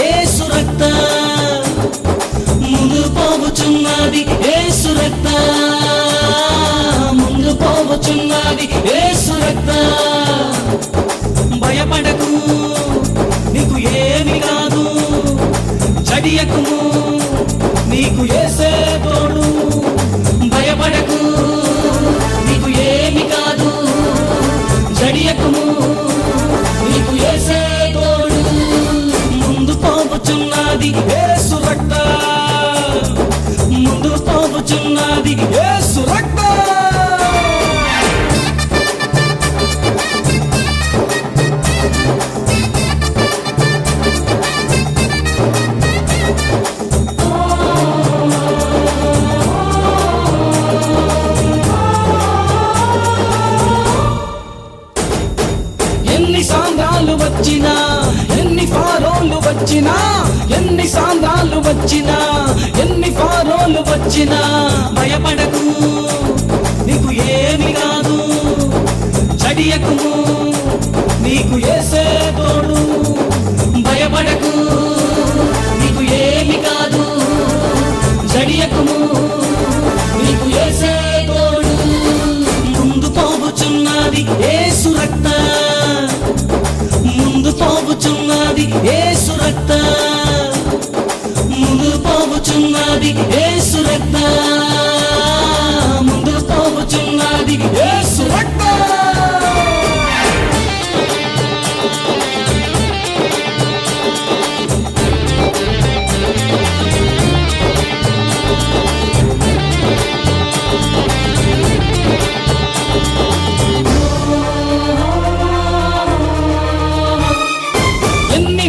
యేసు రక్తం, ముందు పోవుచున్నది యేసు రక్తం, ముందు పోవుచున్నది యేసు రక్తం. భయపడకు, నీకు ఏమి కాదు, చడియకుము, నీకు యేసే తోడు. భయపడకు, నీకు ఏమి కాదు, చడియకుము, నీకు యేసే తోడు. ముందు పోవుచున్నది యేసు రక్తం, ముందు పోవుచున్నది యేసు రక్తం. ఎన్ని సాంద్రాలు వచ్చినా, ఎన్ని ఫారోలు వచ్చినా, ఎన్ని సాంద్రాలు వచ్చినా, ఎన్ని ఫారోలు వచ్చినా, భయపడకు, నీకు ఏమి కాదు, చడియకుము, నీకు యేసే తోడు. భయపడకు, నీకు ఏమి కాదు, చడియకుము, నీకు యేసే తోడు. ముందు పోవుచున్నది యేసు రక్తం, ముందు పోవుచున్నది యేసు రక్తం, ముందు పోవుచున్నది యేసు రక్తం, ముందు పోవుచున్నది యేసు రక్తం.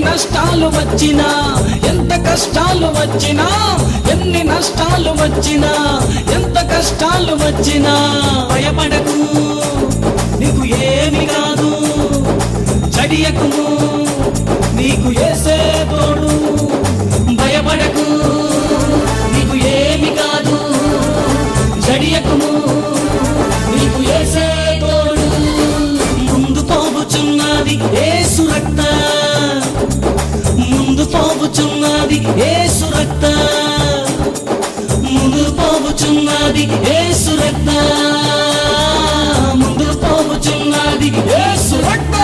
నష్టాలు వచ్చినా, ఎంత కష్టాలు వచ్చినా, ఎన్ని నష్టాలు వచ్చినా, ఎంత కష్టాలు వచ్చినా, భయపడకు, నీకు ఏమి కాదు, చడియకుము, నీకు యేసే తోడు. భయపడకు, నీకు ఏమి కాదు, చడియకుము, నీకు యేసే తోడు. ముందు పోవుచున్నది యేసు రక్తం, ముందు పోవుచున్నది యేసు రక్తం, ముందు పోవుచున్నది యేసు రక్తం, ముందు పోవుచున్నది యేసు రక్తం.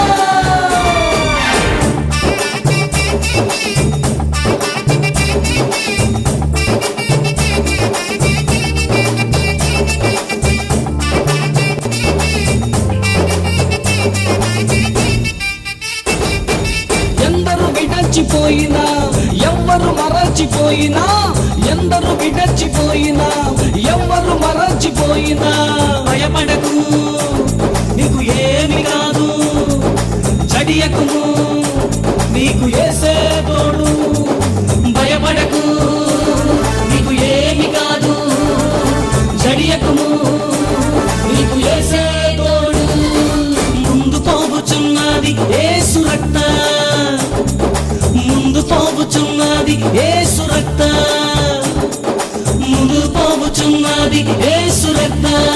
ఎందరు విడచిపోయినా, ఎవ్వరు మరచిపోయినా, ఎందరు విడచిపోయినా, ఎవ్వరు మరచిపోయినా, భయపడకు, నీకు ఏమి కాదు, చడియకుము, నీకు యేసే తోడు. భయపడకు, నీకు ఏమి కాదు, చడియకుము, నీకు యేసే తోడు. ముందు పోవుచున్నది యేసు రక్తం, ముందు పోవుచున్నది యేసు రక్తం, ముందు పోవుచున్నది యేసు రక్తం,